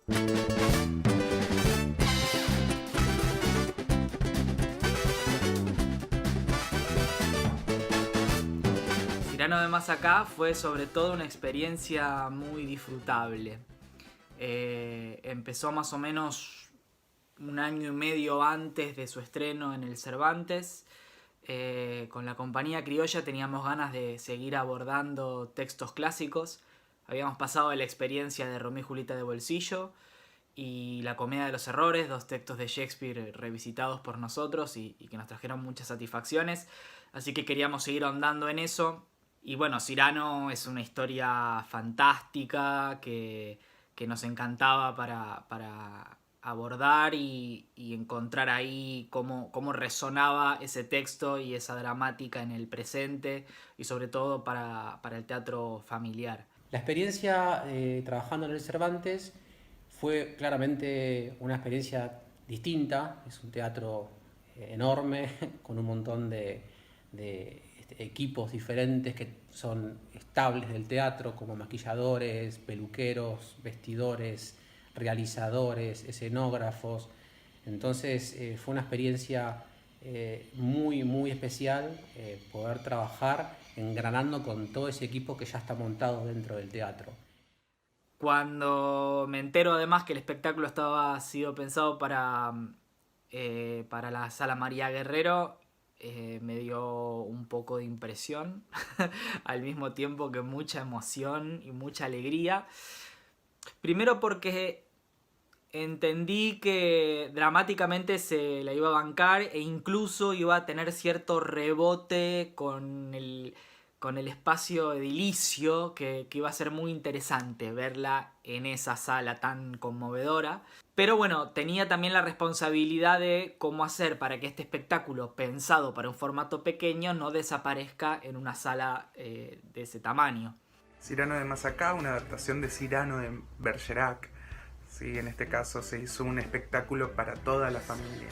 Cyrano de Más Acá fue sobre todo una experiencia muy disfrutable. Empezó más o menos un año y medio antes de su estreno en el Cervantes. Con la compañía criolla teníamos ganas de seguir abordando textos clásicos. Habíamos pasado de la experiencia de Romeo y Julieta de bolsillo y La Comedia de los Errores, dos textos de Shakespeare revisitados por nosotros y que nos trajeron muchas satisfacciones. Así que queríamos seguir ahondando en eso. Y bueno, Cyrano es una historia fantástica que nos encantaba para abordar y encontrar ahí cómo resonaba ese texto y esa dramática en el presente y sobre todo para el teatro familiar. La experiencia trabajando en el Cervantes fue claramente una experiencia distinta. Es un teatro enorme con un montón de equipos diferentes que son estables del teatro, como maquilladores, peluqueros, vestidores, realizadores, escenógrafos. Entonces fue una experiencia muy especial poder trabajar engranando con todo ese equipo que ya está montado dentro del teatro. Cuando me entero además que el espectáculo estaba sido pensado para la Sala María Guerrero, me dio un poco de impresión, al mismo tiempo que mucha emoción y mucha alegría. Primero porque entendí que dramáticamente se la iba a bancar e incluso iba a tener cierto rebote con el espacio edilicio que iba a ser muy interesante verla en esa sala tan conmovedora. Pero bueno, tenía también la responsabilidad de cómo hacer para que este espectáculo pensado para un formato pequeño no desaparezca en una sala de ese tamaño. Cyrano de Más Acá, una adaptación de Cyrano de Bergerac. Sí, en este caso se hizo un espectáculo para toda la familia.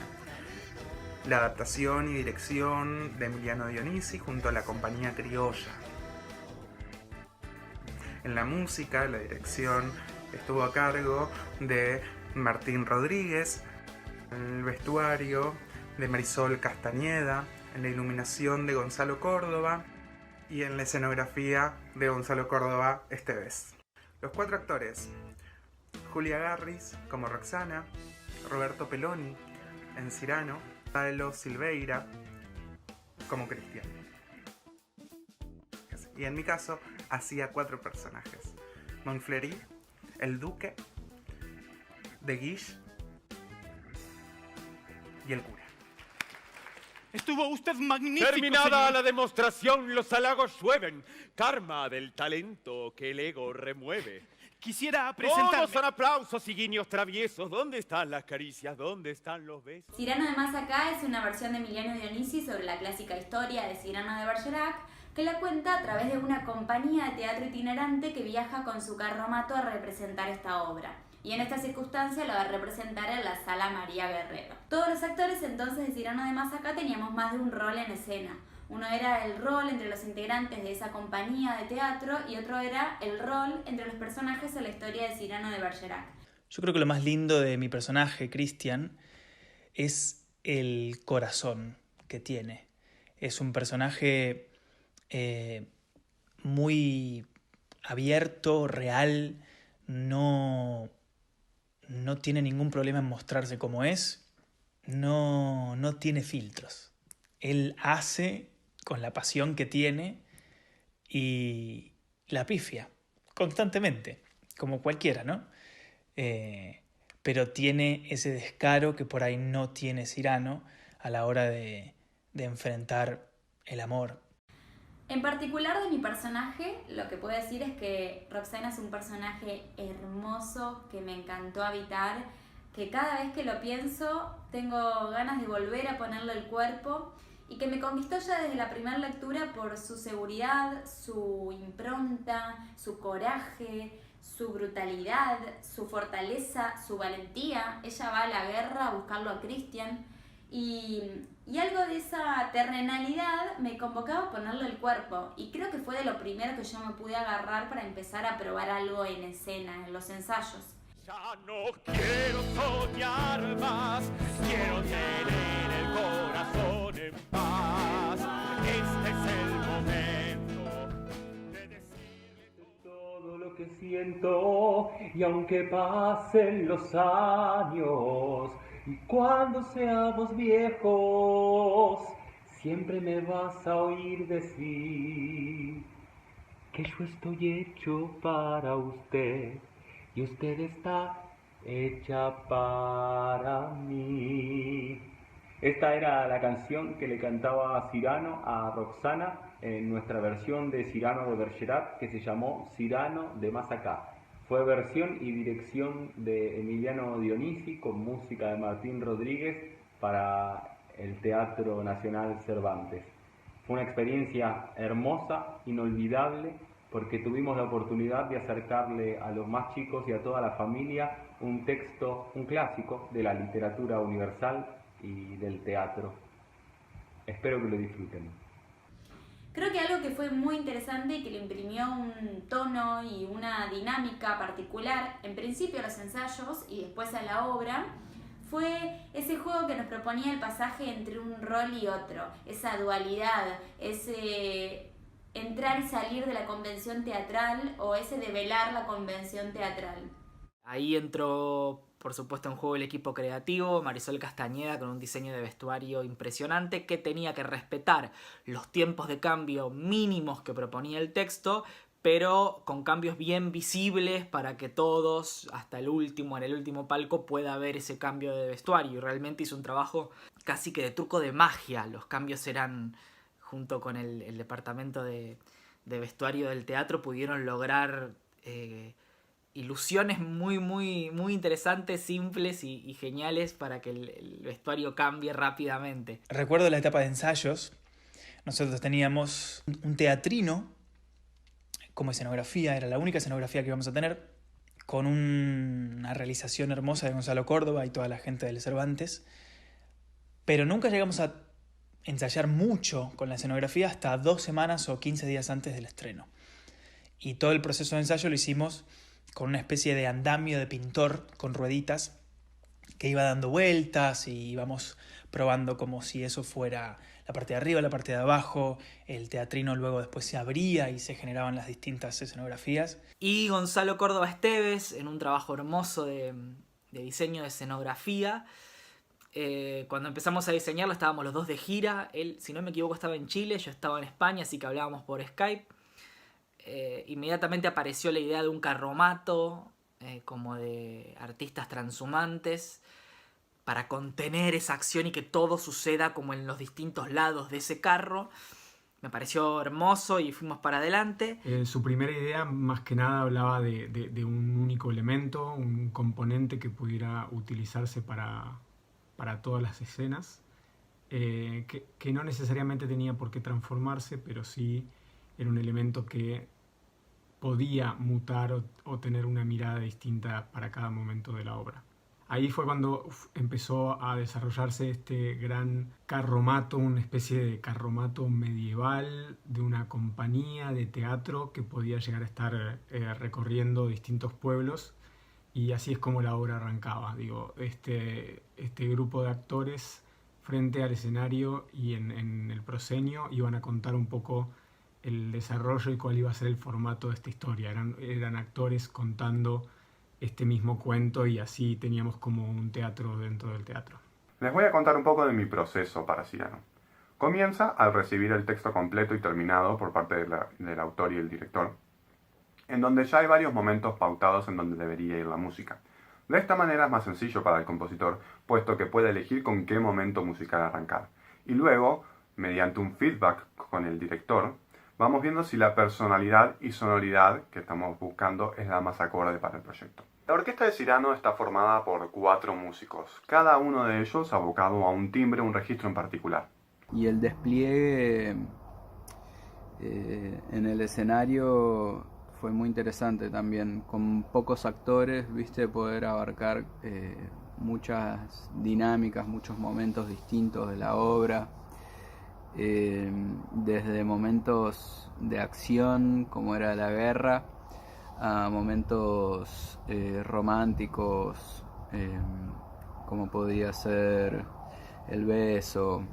La adaptación y dirección de Emiliano Dionisi junto a la compañía criolla. En la música, la dirección estuvo a cargo de Martín Rodríguez, en el vestuario de Marisol Castañeda, en la iluminación de Gonzalo Córdoba y en la escenografía de Gonzalo Córdoba esta vez. Los 4 actores: Julia Garris como Roxana, Roberto Peloni en Cyrano, Pablo Silveira como Cristian. Y en mi caso hacía 4 personajes: Montfleury, el Duque, De Guiche y el cura. Estuvo usted magnífico, Terminada señor. la demostración, los halagos llueven. Karma del talento que el ego remueve. Quisiera presentarme. Todos son aplausos y guiños traviesos. ¿Dónde están las caricias? ¿Dónde están los besos? Cyrano de Más Acá es una versión de Emiliano Dionisi sobre la clásica historia de Cyrano de Bergerac, que la cuenta a través de una compañía de teatro itinerante que viaja con su carromato a representar esta obra. Y en esta circunstancia lo va a representar en la Sala María Guerrero. Todos los actores entonces de Cyrano de Más Acá teníamos más de un rol en escena. Uno era el rol entre los integrantes de esa compañía de teatro y otro era el rol entre los personajes en la historia de Cyrano de Bergerac. Yo creo que lo más lindo de mi personaje, Cristian, es el corazón que tiene. Es un personaje muy abierto, real, no tiene ningún problema en mostrarse como es, no tiene filtros. Él hace con la pasión que tiene y la pifia constantemente, como cualquiera, ¿no? Pero tiene ese descaro que por ahí no tiene Cyrano a la hora de enfrentar el amor. En particular de mi personaje, lo que puedo decir es que Roxana es un personaje hermoso que me encantó habitar, que cada vez que lo pienso tengo ganas de volver a ponerle el cuerpo y que me conquistó ya desde la primera lectura por su seguridad, su impronta, su coraje, su brutalidad, su fortaleza, su valentía. Ella va a la guerra a buscarlo a Cristian y algo de esa terrenalidad me convocaba a ponerle el cuerpo y creo que fue de lo primero que yo me pude agarrar para empezar a probar algo en escena, en los ensayos. Ya no quiero soñar más, quiero tener el corazón en paz. Este es el momento de decirle todo lo que siento, y aunque pasen los años, y cuando seamos viejos, siempre me vas a oír decir que yo estoy hecho para usted y usted está hecha para mí. Esta era la canción que le cantaba Cyrano a Roxana en nuestra versión de Cyrano de Bergerac, que se llamó Cyrano de Más Acá. Fue versión y dirección de Emiliano Dionisi con música de Martín Rodríguez para el Teatro Nacional Cervantes. Fue una experiencia hermosa, inolvidable, porque tuvimos la oportunidad de acercarle a los más chicos y a toda la familia un texto, un clásico de la literatura universal y del teatro. Espero que lo disfruten. Creo que algo que fue muy interesante y que le imprimió un tono y una dinámica particular, en principio a los ensayos y después a la obra, fue ese juego que nos proponía el pasaje entre un rol y otro, esa dualidad, ese entrar y salir de la convención teatral o ese develar la convención teatral. Ahí entró, por supuesto, en juego el equipo creativo, Marisol Castañeda, con un diseño de vestuario impresionante que tenía que respetar los tiempos de cambio mínimos que proponía el texto, pero con cambios bien visibles para que todos, hasta el último, en el último palco, pueda ver ese cambio de vestuario. Y realmente hizo un trabajo casi que de truco de magia. Los cambios eran, junto con el departamento de vestuario del teatro, pudieron lograr ilusiones muy interesantes, simples y geniales para que el vestuario cambie rápidamente. Recuerdo la etapa de ensayos. Nosotros teníamos un teatrino como escenografía, era la única escenografía que íbamos a tener, con una realización hermosa de Gonzalo Córdoba y toda la gente del Cervantes, pero nunca llegamos a ensayar mucho con la escenografía hasta 2 semanas o 15 días antes del estreno. Y todo el proceso de ensayo lo hicimos con una especie de andamio de pintor con rueditas que iba dando vueltas y íbamos probando como si eso fuera la parte de arriba, la parte de abajo. El teatrino luego después se abría y se generaban las distintas escenografías. Y Gonzalo Córdoba Esteves, en un trabajo hermoso de diseño de escenografía. Cuando empezamos a diseñarlo estábamos los dos de gira. Él, si no me equivoco, estaba en Chile, yo estaba en España, así que hablábamos por Skype. Inmediatamente apareció la idea de un carromato, como de artistas transhumantes, para contener esa acción y que todo suceda como en los distintos lados de ese carro. Me pareció hermoso y fuimos para adelante. Su primera idea más que nada hablaba de un único elemento, un componente que pudiera utilizarse para todas las escenas, que no necesariamente tenía por qué transformarse, pero sí era un elemento que podía mutar o tener una mirada distinta para cada momento de la obra. Ahí fue cuando empezó a desarrollarse este gran carromato, una especie de carromato medieval de una compañía de teatro que podía llegar a estar recorriendo distintos pueblos, y así es como la obra arrancaba. Digo, este grupo de actores frente al escenario y en el proscenio iban a contar un poco el desarrollo y cuál iba a ser el formato de esta historia. Eran actores contando este mismo cuento y así teníamos como un teatro dentro del teatro. Les voy a contar un poco de mi proceso para Cyrano. Comienza al recibir el texto completo y terminado por parte del autor y el director, en donde ya hay varios momentos pautados en donde debería ir la música. De esta manera es más sencillo para el compositor, puesto que puede elegir con qué momento musical arrancar. Y luego, mediante un feedback con el director, vamos viendo si la personalidad y sonoridad que estamos buscando es la más acorde para el proyecto. La orquesta de Cyrano está formada por 4 músicos, cada uno de ellos abocado a un timbre, un registro en particular. Y el despliegue en el escenario fue muy interesante también, con pocos actores, poder abarcar muchas dinámicas, muchos momentos distintos de la obra. Desde momentos de acción como era la guerra a momentos románticos, como podía ser el beso.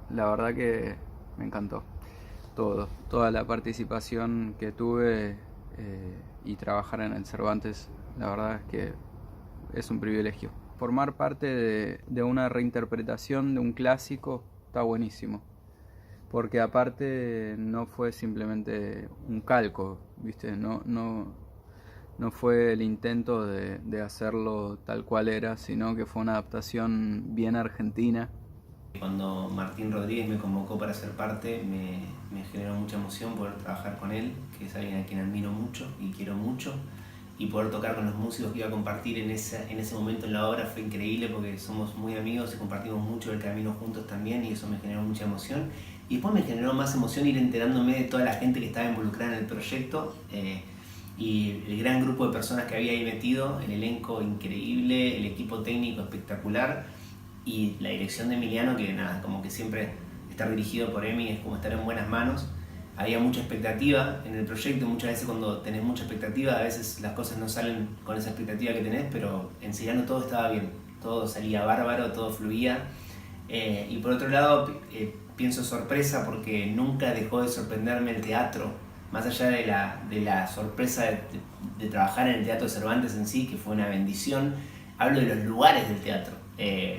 La verdad que me encantó toda la participación que tuve y trabajar en el Cervantes, la verdad es que es un privilegio. Formar parte de una reinterpretación de un clásico está buenísimo, porque aparte no fue simplemente un calco, ¿viste? No fue el intento de hacerlo tal cual era, sino que fue una adaptación bien argentina. Cuando Martín Rodríguez me convocó para ser parte, me generó mucha emoción poder trabajar con él, que es alguien a quien admiro mucho y quiero mucho, y poder tocar con los músicos que iba a compartir en ese momento en la obra fue increíble, porque somos muy amigos y compartimos mucho el camino juntos también, y eso me generó mucha emoción. Y después me generó más emoción ir enterándome de toda la gente que estaba involucrada en el proyecto, y el gran grupo de personas que había ahí metido, el elenco increíble, el equipo técnico espectacular, y la dirección de Emiliano, que nada, como que siempre estar dirigido por Emi es como estar en buenas manos. Había mucha expectativa en el proyecto, muchas veces cuando tenés mucha expectativa, a veces las cosas no salen con esa expectativa que tenés, pero en Cyrano todo estaba bien, todo salía bárbaro, todo fluía. Y por otro lado, pienso sorpresa, porque nunca dejó de sorprenderme el teatro, más allá de la sorpresa de trabajar en el Teatro Cervantes en sí, que fue una bendición. Hablo de los lugares del teatro,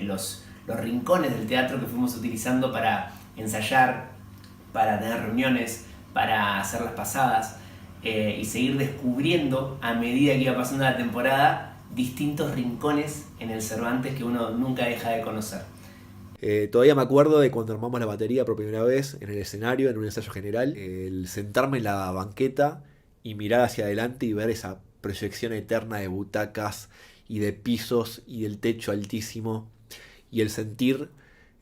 los rincones del teatro que fuimos utilizando para ensayar, para tener reuniones, para hacer las pasadas, y seguir descubriendo a medida que iba pasando la temporada distintos rincones en el Cervantes que uno nunca deja de conocer. Todavía me acuerdo de cuando armamos la batería por primera vez en el escenario, en un ensayo general, el sentarme en la banqueta y mirar hacia adelante y ver esa proyección eterna de butacas y de pisos y del techo altísimo, y el sentir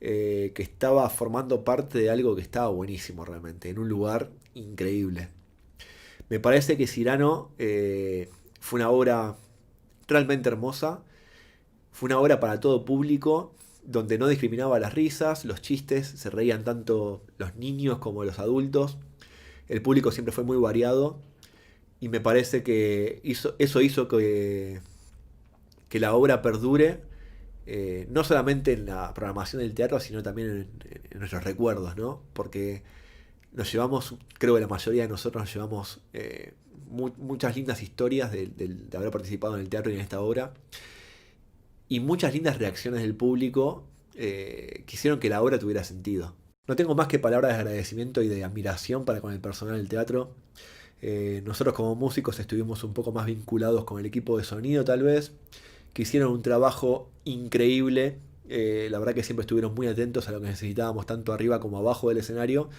que estaba formando parte de algo que estaba buenísimo realmente, en un lugar increíble. Me parece que Cyrano fue una obra realmente hermosa, fue una obra para todo público, donde no discriminaba las risas, los chistes, se reían tanto los niños como los adultos, el público siempre fue muy variado, y me parece que eso hizo que la obra perdure, no solamente en la programación del teatro, sino también en nuestros recuerdos, ¿no? Porque nos llevamos, creo que la mayoría de nosotros nos llevamos muchas lindas historias de haber participado en el teatro y en esta obra, y muchas lindas reacciones del público que hicieron que la obra tuviera sentido. No tengo más que palabras de agradecimiento y de admiración para con el personal del teatro. Nosotros como músicos estuvimos un poco más vinculados con el equipo de sonido tal vez, que hicieron un trabajo increíble. La verdad que siempre estuvieron muy atentos a lo que necesitábamos tanto arriba como abajo del escenario,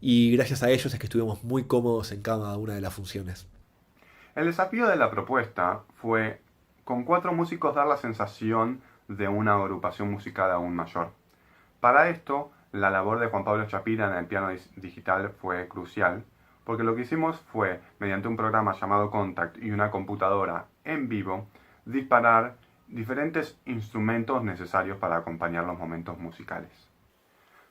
y gracias a ellos es que estuvimos muy cómodos en cada una de las funciones. El desafío de la propuesta fue, con 4 músicos, dar la sensación de una agrupación musical aún mayor. Para esto, la labor de Juan Pablo Chapira en el piano digital fue crucial, porque lo que hicimos fue, mediante un programa llamado Contact y una computadora en vivo, disparar diferentes instrumentos necesarios para acompañar los momentos musicales.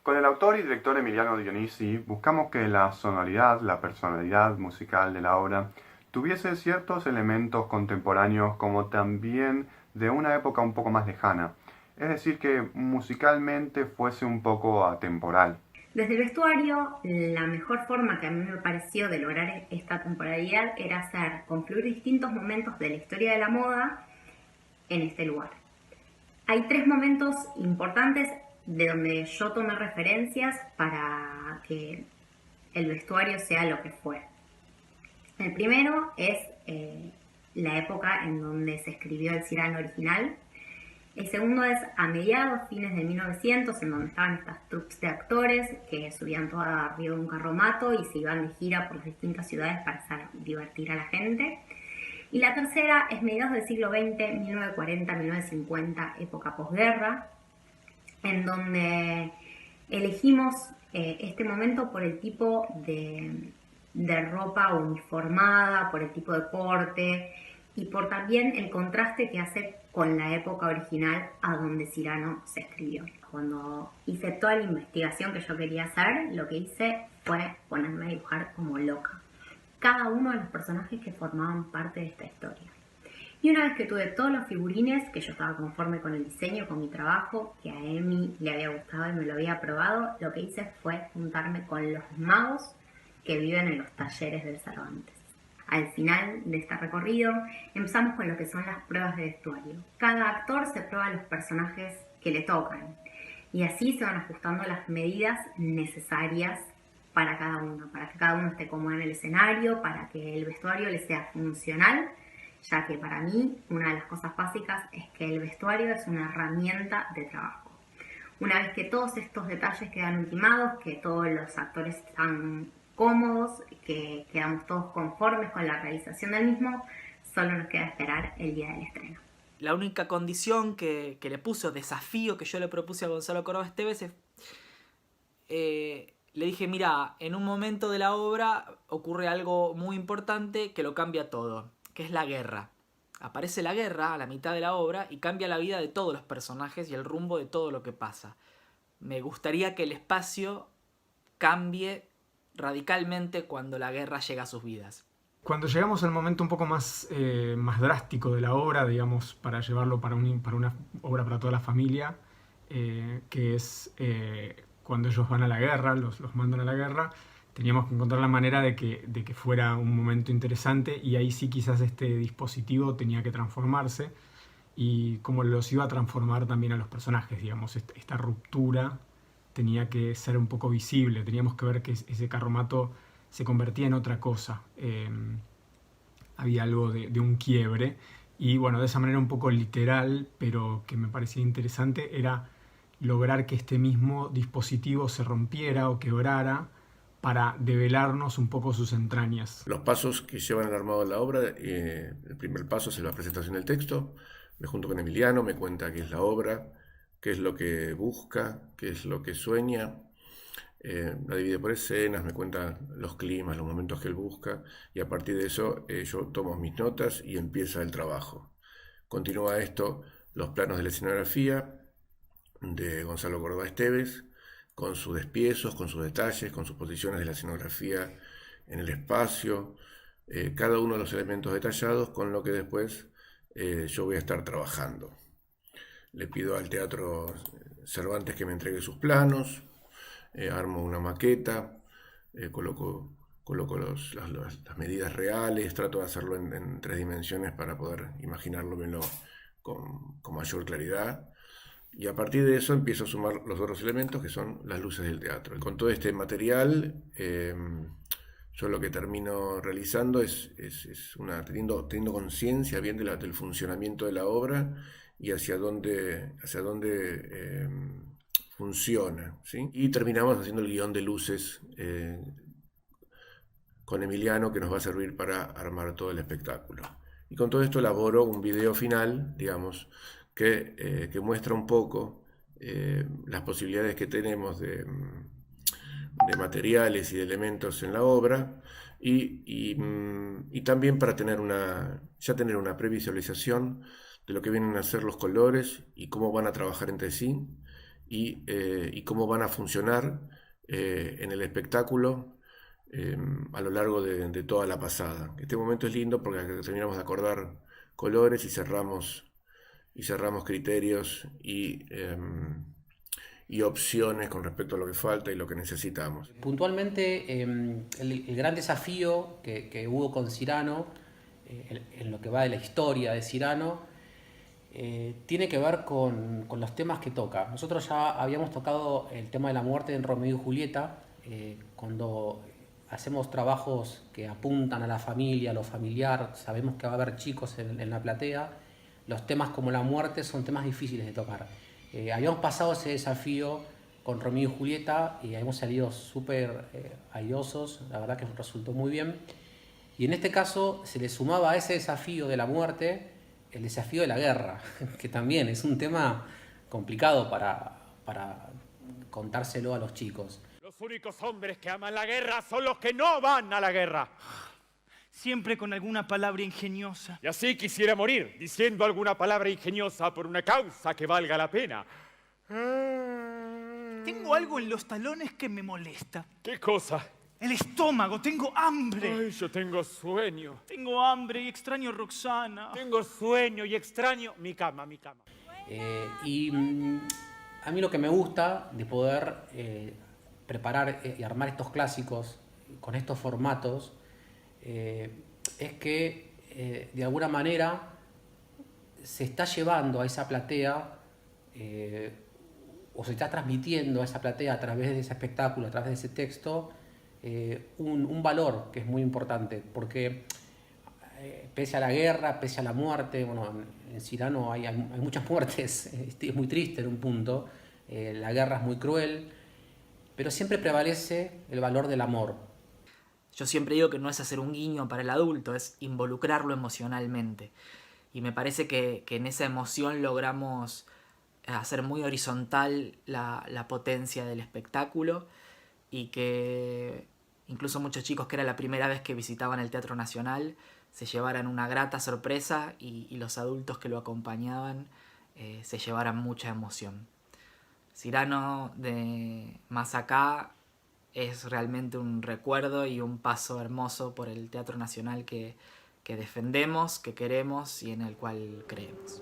Con el autor y director Emiliano Dionisi buscamos que la sonoridad, la personalidad musical de la obra tuviese ciertos elementos contemporáneos, como también de una época un poco más lejana, es decir, que musicalmente fuese un poco atemporal. Desde el vestuario, la mejor forma que a mí me pareció de lograr esta temporalidad era hacer confluir distintos momentos de la historia de la moda en este lugar. Hay 3 momentos importantes de donde yo tomé referencias para que el vestuario sea lo que fue. El primero es la época en donde se escribió el Cyrano original. El segundo es a mediados, fines de 1900, en donde estaban estas troupes de actores que subían toda arriba de un carromato y se iban de gira por las distintas ciudades para divertir a la gente. Y la tercera es mediados del siglo XX, 1940-1950, época posguerra, en donde elegimos este momento por el tipo de ropa uniformada, por el tipo de corte y por también el contraste que hace con la época original a donde Cyrano se escribió. Cuando hice toda la investigación que yo quería hacer, lo que hice fue ponerme a dibujar como loca. cada uno de los personajes que formaban parte de esta historia. Y una vez que tuve todos los figurines, que yo estaba conforme con el diseño, con mi trabajo, que a Emi le había gustado y me lo había aprobado, lo que hice fue juntarme con los magos que viven en los talleres del Cervantes. Al final de este recorrido empezamos con lo que son las pruebas de vestuario. Cada actor se prueba los personajes que le tocan y así se van ajustando las medidas necesarias para cada uno, para que cada uno esté cómodo en el escenario, para que el vestuario le sea funcional, ya que para mí una de las cosas básicas es que el vestuario es una herramienta de trabajo. Una vez que todos estos detalles quedan ultimados, que todos los actores están cómodos, que quedamos todos conformes con la realización del mismo, solo nos queda esperar el día del estreno. La única condición que le puse, o desafío que yo le propuse a Gonzalo Córdoba Esteves es... le dije, mira, en un momento de la obra ocurre algo muy importante que lo cambia todo, que es la guerra. Aparece la guerra a la mitad de la obra y cambia la vida de todos los personajes y el rumbo de todo lo que pasa. Me gustaría que el espacio cambie radicalmente cuando la guerra llega a sus vidas. Cuando llegamos al momento un poco más drástico de la obra, digamos, para llevarlo para una obra para toda la familia, que es cuando ellos van a la guerra, los mandan a la guerra, teníamos que encontrar la manera de que fuera un momento interesante, y ahí sí quizás este dispositivo tenía que transformarse, y como los iba a transformar también a los personajes, digamos, esta ruptura tenía que ser un poco visible, teníamos que ver que ese carromato se convertía en otra cosa, había algo de un quiebre, y bueno, de esa manera un poco literal, pero que me parecía interesante, era lograr que este mismo dispositivo se rompiera o quebrara para develarnos un poco sus entrañas. Los pasos que llevan el armado de la obra, el primer paso es la presentación del texto, me junto con Emiliano, me cuenta qué es la obra, qué es lo que busca, qué es lo que sueña, la divide por escenas, me cuenta los climas, los momentos que él busca, y a partir de eso yo tomo mis notas y empieza el trabajo. Continúa esto, los planos de la escenografía de Gonzalo Córdoba Esteves, con sus despiezos, con sus detalles, con sus posiciones de la escenografía en el espacio, cada uno de los elementos detallados con lo que después yo voy a estar trabajando. Le pido al Teatro Cervantes que me entregue sus planos, armo una maqueta, coloco las medidas reales, trato de hacerlo en 3 dimensiones para poder imaginármelo con mayor claridad. Y a partir de eso empiezo a sumar los otros elementos que son las luces del teatro. Con todo este material, yo lo que termino realizando es teniendo conciencia bien del funcionamiento de la obra y hacia dónde funciona, ¿sí? Y terminamos haciendo el guión de luces con Emiliano, que nos va a servir para armar todo el espectáculo. Y con todo esto elaboro un video final, digamos, que muestra un poco las posibilidades que tenemos de materiales y de elementos en la obra, y también para tener una previsualización de lo que vienen a ser los colores y cómo van a trabajar entre sí y cómo van a funcionar en el espectáculo a lo largo de toda la pasada. Este momento es lindo porque terminamos de acordar colores y cerramos criterios y opciones con respecto a lo que falta y lo que necesitamos. Puntualmente, el gran desafío que hubo con Cyrano, en lo que va de la historia de Cyrano, tiene que ver con los temas que toca. Nosotros ya habíamos tocado el tema de la muerte en Romeo y Julieta, cuando hacemos trabajos que apuntan a la familia, a lo familiar, sabemos que va a haber chicos en la platea. Los temas como la muerte son temas difíciles de tocar. Habíamos pasado ese desafío con Romeo y Julieta y habíamos salido súper airosos, la verdad que resultó muy bien. Y en este caso se le sumaba a ese desafío de la muerte el desafío de la guerra, que también es un tema complicado para contárselo a los chicos. Los únicos hombres que aman la guerra son los que no van a la guerra. Siempre con alguna palabra ingeniosa. Y así quisiera morir, diciendo alguna palabra ingeniosa por una causa que valga la pena. Tengo algo en los talones que me molesta. ¿Qué cosa? El estómago, tengo hambre. Ay, yo tengo sueño. Tengo hambre y extraño a Roxana. Tengo sueño y extraño mi cama, mi cama. A mí lo que me gusta de poder preparar y armar estos clásicos con estos formatos es que de alguna manera se está llevando a esa platea o se está transmitiendo a esa platea a través de ese espectáculo, a través de ese texto, un valor que es muy importante, porque pese a la guerra, pese a la muerte, bueno, en Cyrano hay muchas muertes, es muy triste en un punto, la guerra es muy cruel, pero siempre prevalece el valor del amor. Yo siempre digo que no es hacer un guiño para el adulto, es involucrarlo emocionalmente. Y me parece que en esa emoción logramos hacer muy horizontal la potencia del espectáculo, y que incluso muchos chicos que era la primera vez que visitaban el Teatro Nacional se llevaran una grata sorpresa, y los adultos que lo acompañaban se llevaran mucha emoción. Cyrano de Más Acá es realmente un recuerdo y un paso hermoso por el Teatro Nacional que defendemos, que queremos y en el cual creemos.